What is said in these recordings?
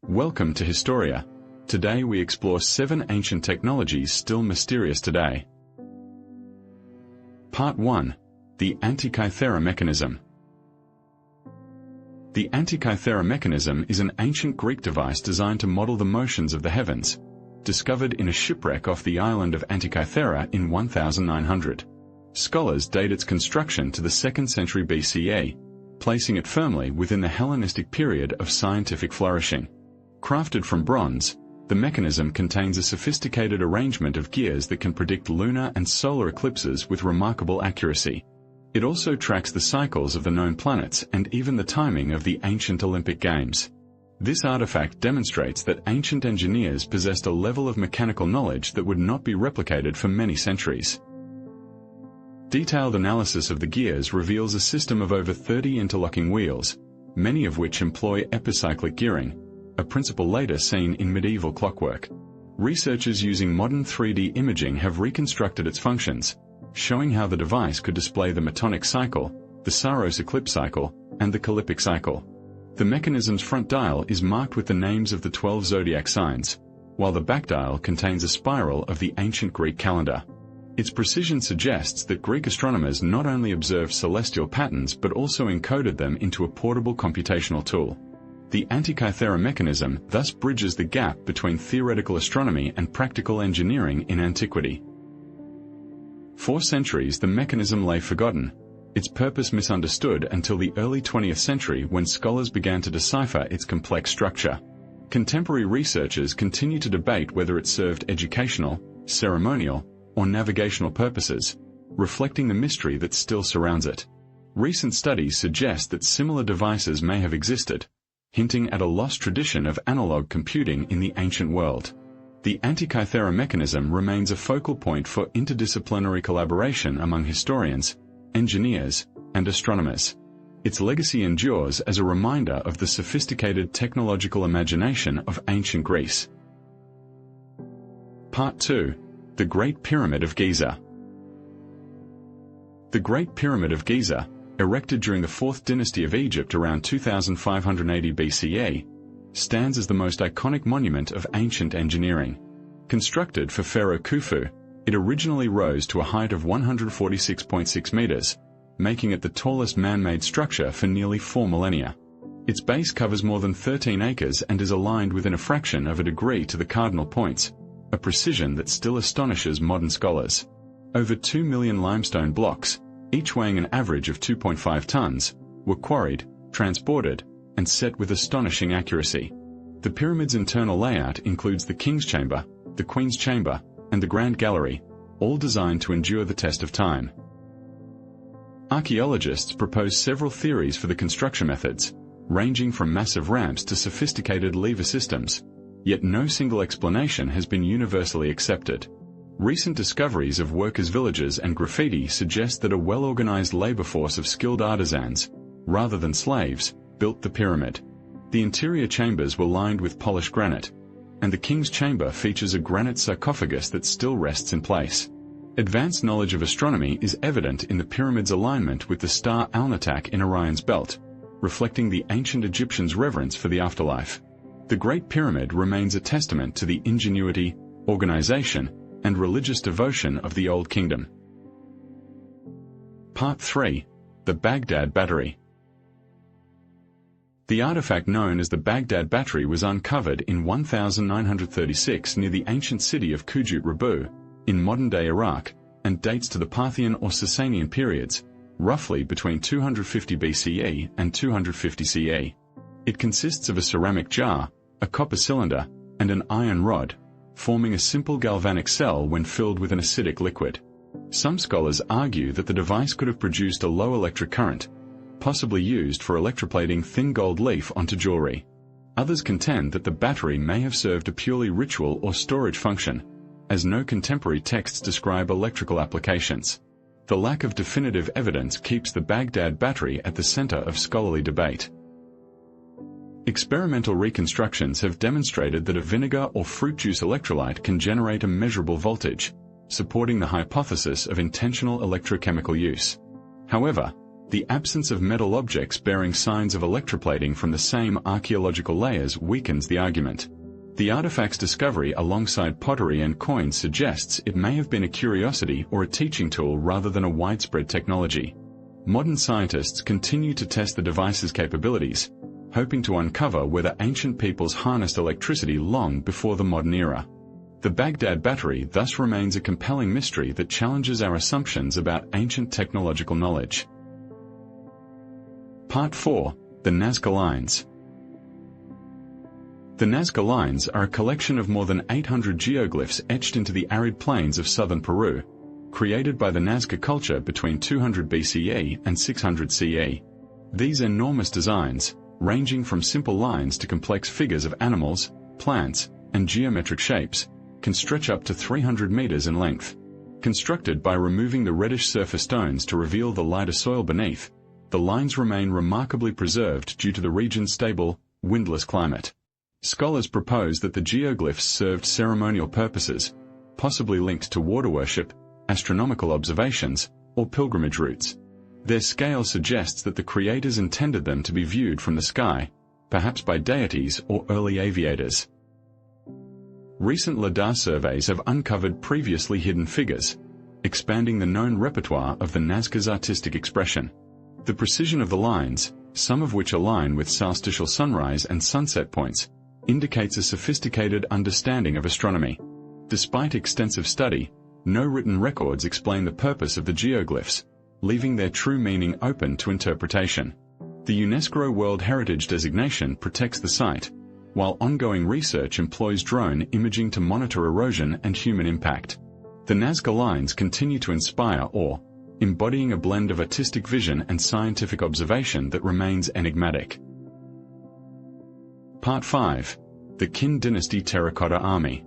Welcome to Historia. Today we explore 7 ancient technologies still mysterious today. Part 1. The Antikythera Mechanism. The Antikythera Mechanism is an ancient Greek device designed to model the motions of the heavens, discovered in a shipwreck off the island of Antikythera in 1900. Scholars date its construction to the 2nd century BCE, placing it firmly within the Hellenistic period of scientific flourishing. Crafted from bronze, the mechanism contains a sophisticated arrangement of gears that can predict lunar and solar eclipses with remarkable accuracy. It also tracks the cycles of the known planets and even the timing of the ancient Olympic Games. This artifact demonstrates that ancient engineers possessed a level of mechanical knowledge that would not be replicated for many centuries. Detailed analysis of the gears reveals a system of over 30 interlocking wheels, many of which employ epicyclic gearing, a principle later seen in medieval clockwork. Researchers using modern 3D imaging have reconstructed its functions, showing how the device could display the Metonic cycle, the Saros eclipse cycle, and the Callipic cycle. The mechanism's front dial is marked with the names of the 12 zodiac signs, while the back dial contains a spiral of the ancient Greek calendar. Its precision suggests that Greek astronomers not only observed celestial patterns but also encoded them into a portable computational tool. The Antikythera mechanism thus bridges the gap between theoretical astronomy and practical engineering in antiquity. For centuries the mechanism lay forgotten, its purpose misunderstood until the early 20th century when scholars began to decipher its complex structure. Contemporary researchers continue to debate whether it served educational, ceremonial, or navigational purposes, reflecting the mystery that still surrounds it. Recent studies suggest that similar devices may have existed, hinting at a lost tradition of analog computing in the ancient world. The Antikythera mechanism remains a focal point for interdisciplinary collaboration among historians, engineers, and astronomers. Its legacy endures as a reminder of the sophisticated technological imagination of ancient Greece. Part 2. The Great Pyramid of Giza. The Great Pyramid of Giza, erected during the 4th Dynasty of Egypt around 2580 BCE, stands as the most iconic monument of ancient engineering. Constructed for Pharaoh Khufu, it originally rose to a height of 146.6 meters, making it the tallest man-made structure for nearly 4 millennia. Its base covers more than 13 acres and is aligned within a fraction of a degree to the cardinal points, a precision that still astonishes modern scholars. Over 2 million limestone blocks, each weighing an average of 2.5 tons, were quarried, transported, and set with astonishing accuracy. The pyramid's internal layout includes the King's Chamber, the Queen's Chamber, and the Grand Gallery, all designed to endure the test of time. Archaeologists propose several theories for the construction methods, ranging from massive ramps to sophisticated lever systems, yet no single explanation has been universally accepted. Recent discoveries of workers' villages and graffiti suggest that a well-organized labor force of skilled artisans, rather than slaves, built the pyramid. The interior chambers were lined with polished granite, and the King's Chamber features a granite sarcophagus that still rests in place. Advanced knowledge of astronomy is evident in the pyramid's alignment with the star Alnitak in Orion's belt, reflecting the ancient Egyptians' reverence for the afterlife. The Great Pyramid remains a testament to the ingenuity, organization, and religious devotion of the Old Kingdom. Part 3. The Baghdad Battery. The artifact known as the Baghdad Battery was uncovered in 1936 near the ancient city of Kujut Rabu, in modern-day Iraq, and dates to the Parthian or Sasanian periods, roughly between 250 BCE and 250 CE. It consists of a ceramic jar, a copper cylinder, and an iron rod, forming a simple galvanic cell when filled with an acidic liquid. Some scholars argue that the device could have produced a low electric current, possibly used for electroplating thin gold leaf onto jewelry. Others contend that the battery may have served a purely ritual or storage function, as no contemporary texts describe electrical applications. The lack of definitive evidence keeps the Baghdad Battery at the center of scholarly debate. Experimental reconstructions have demonstrated that a vinegar or fruit juice electrolyte can generate a measurable voltage, supporting the hypothesis of intentional electrochemical use. However, The absence of metal objects bearing signs of electroplating from the same archaeological layers weakens the argument. The artifact's discovery alongside pottery and coins suggests it may have been a curiosity or a teaching tool rather than a widespread technology. Modern scientists continue to test the device's capabilities, hoping to uncover whether ancient peoples harnessed electricity long before the modern era. The Baghdad Battery thus remains a compelling mystery that challenges our assumptions about ancient technological knowledge. Part 4. The Nazca Lines. The Nazca Lines are a collection of more than 800 geoglyphs etched into the arid plains of southern Peru, created by the Nazca culture between 200 BCE and 600 CE. These enormous designs, ranging from simple lines to complex figures of animals, plants, and geometric shapes, can stretch up to 300 meters in length. Constructed by removing the reddish surface stones to reveal the lighter soil beneath, the lines remain remarkably preserved due to the region's stable, windless climate. Scholars propose that the geoglyphs served ceremonial purposes, possibly linked to water worship, astronomical observations, or pilgrimage routes. Their scale suggests that the creators intended them to be viewed from the sky, perhaps by deities or early aviators. Recent LiDAR surveys have uncovered previously hidden figures, expanding the known repertoire of the Nazca's artistic expression. The precision of the lines, some of which align with solstitial sunrise and sunset points, indicates a sophisticated understanding of astronomy. Despite extensive study, no written records explain the purpose of the geoglyphs, leaving their true meaning open to interpretation. The UNESCO World Heritage designation protects the site, while ongoing research employs drone imaging to monitor erosion and human impact. The Nazca Lines continue to inspire awe, embodying a blend of artistic vision and scientific observation that remains enigmatic. Part 5. The Qin Dynasty Terracotta Army.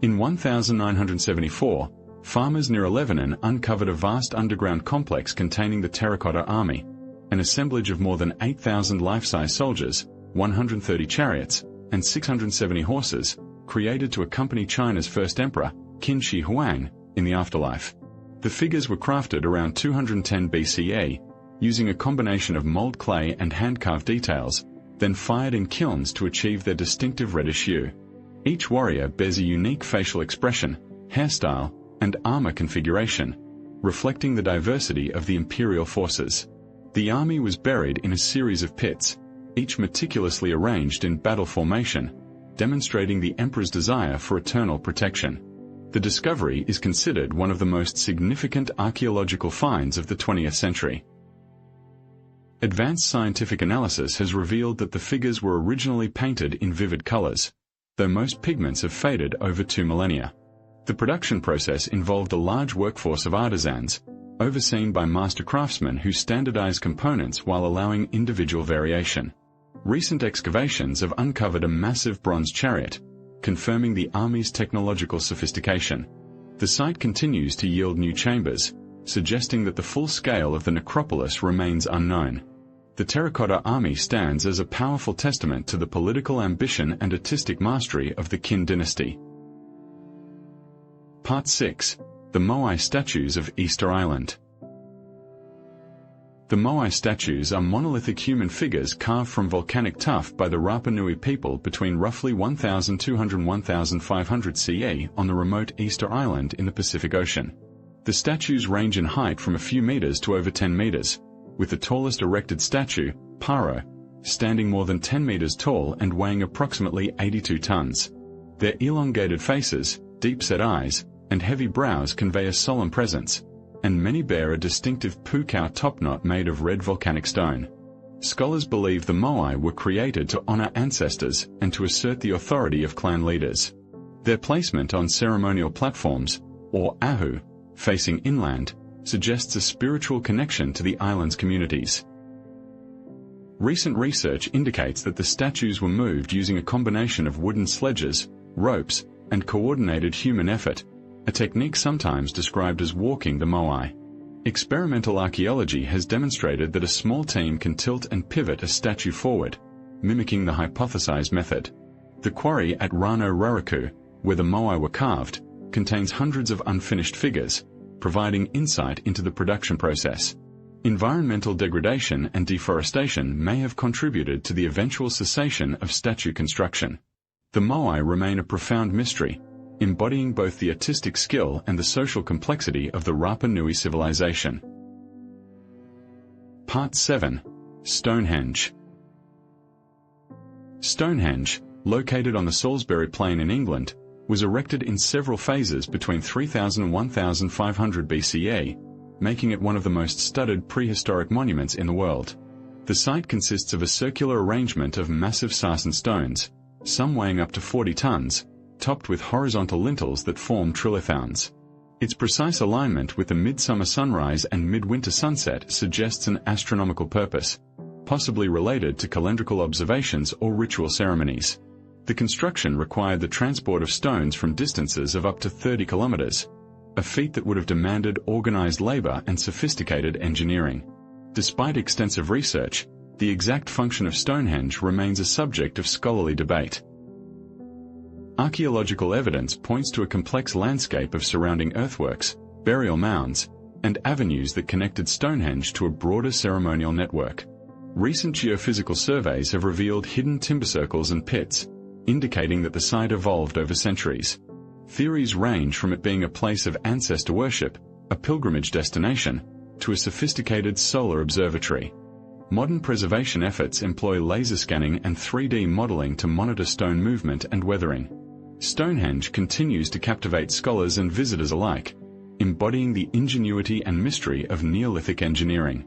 In 1974, farmers near Lebanon uncovered a vast underground complex containing the Terracotta Army, an assemblage of more than 8,000 life-size soldiers, 130 chariots, and 670 horses, created to accompany China's first emperor, Qin Shi Huang, in the afterlife. The figures were crafted around 210 BCE, using a combination of mold clay and hand-carved details, then fired in kilns to achieve their distinctive reddish hue. Each warrior bears a unique facial expression, hairstyle, and armor configuration, reflecting the diversity of the imperial forces. The army was buried in a series of pits, each meticulously arranged in battle formation, demonstrating the emperor's desire for eternal protection. The discovery is considered one of the most significant archaeological finds of the 20th century. Advanced scientific analysis has revealed that the figures were originally painted in vivid colors, though most pigments have faded over 2 millennia. The production process involved a large workforce of artisans, overseen by master craftsmen who standardized components while allowing individual variation. Recent excavations have uncovered a massive bronze chariot, confirming the army's technological sophistication. The site continues to yield new chambers, suggesting that the full scale of the necropolis remains unknown. The Terracotta Army stands as a powerful testament to the political ambition and artistic mastery of the Qin dynasty. Part 6. The Moai Statues of Easter Island. The Moai statues are monolithic human figures carved from volcanic tuff by the Rapa Nui people between roughly 1200 and 1500 CE on the remote Easter Island in the Pacific Ocean. The statues range in height from a few meters to over 10 meters, with the tallest erected statue, Paro, standing more than 10 meters tall and weighing approximately 82 tons. Their elongated faces, deep-set eyes, and heavy brows convey a solemn presence, and many bear a distinctive pukao topknot made of red volcanic stone. Scholars believe the Moai were created to honor ancestors and to assert the authority of clan leaders. Their placement on ceremonial platforms, or ahu, facing inland, suggests a spiritual connection to the island's communities. Recent research indicates that the statues were moved using a combination of wooden sledges, ropes, and coordinated human effort, a technique sometimes described as walking the Moai. Experimental archaeology has demonstrated that a small team can tilt and pivot a statue forward, mimicking the hypothesized method. The quarry at Rano Raraku, where the Moai were carved, contains hundreds of unfinished figures, providing insight into the production process. Environmental degradation and deforestation may have contributed to the eventual cessation of statue construction. The Moai remain a profound mystery, embodying both the artistic skill and the social complexity of the Rapa Nui civilization. Part 7. Stonehenge. Stonehenge, located on the Salisbury Plain in England, was erected in several phases between 3000 and 1500 BCE, making it one of the most studied prehistoric monuments in the world. The site consists of a circular arrangement of massive sarsen stones, some weighing up to 40 tons, topped with horizontal lintels that form trilithons. Its precise alignment with the midsummer sunrise and midwinter sunset suggests an astronomical purpose, possibly related to calendrical observations or ritual ceremonies. The construction required the transport of stones from distances of up to 30 kilometers, a feat that would have demanded organized labor and sophisticated engineering. Despite extensive research, the exact function of Stonehenge remains a subject of scholarly debate. Archaeological evidence points to a complex landscape of surrounding earthworks, burial mounds, and avenues that connected Stonehenge to a broader ceremonial network. Recent geophysical surveys have revealed hidden timber circles and pits, indicating that the site evolved over centuries. Theories range from it being a place of ancestor worship, a pilgrimage destination, to a sophisticated solar observatory. Modern preservation efforts employ laser scanning and 3D modeling to monitor stone movement and weathering. Stonehenge continues to captivate scholars and visitors alike, embodying the ingenuity and mystery of Neolithic engineering.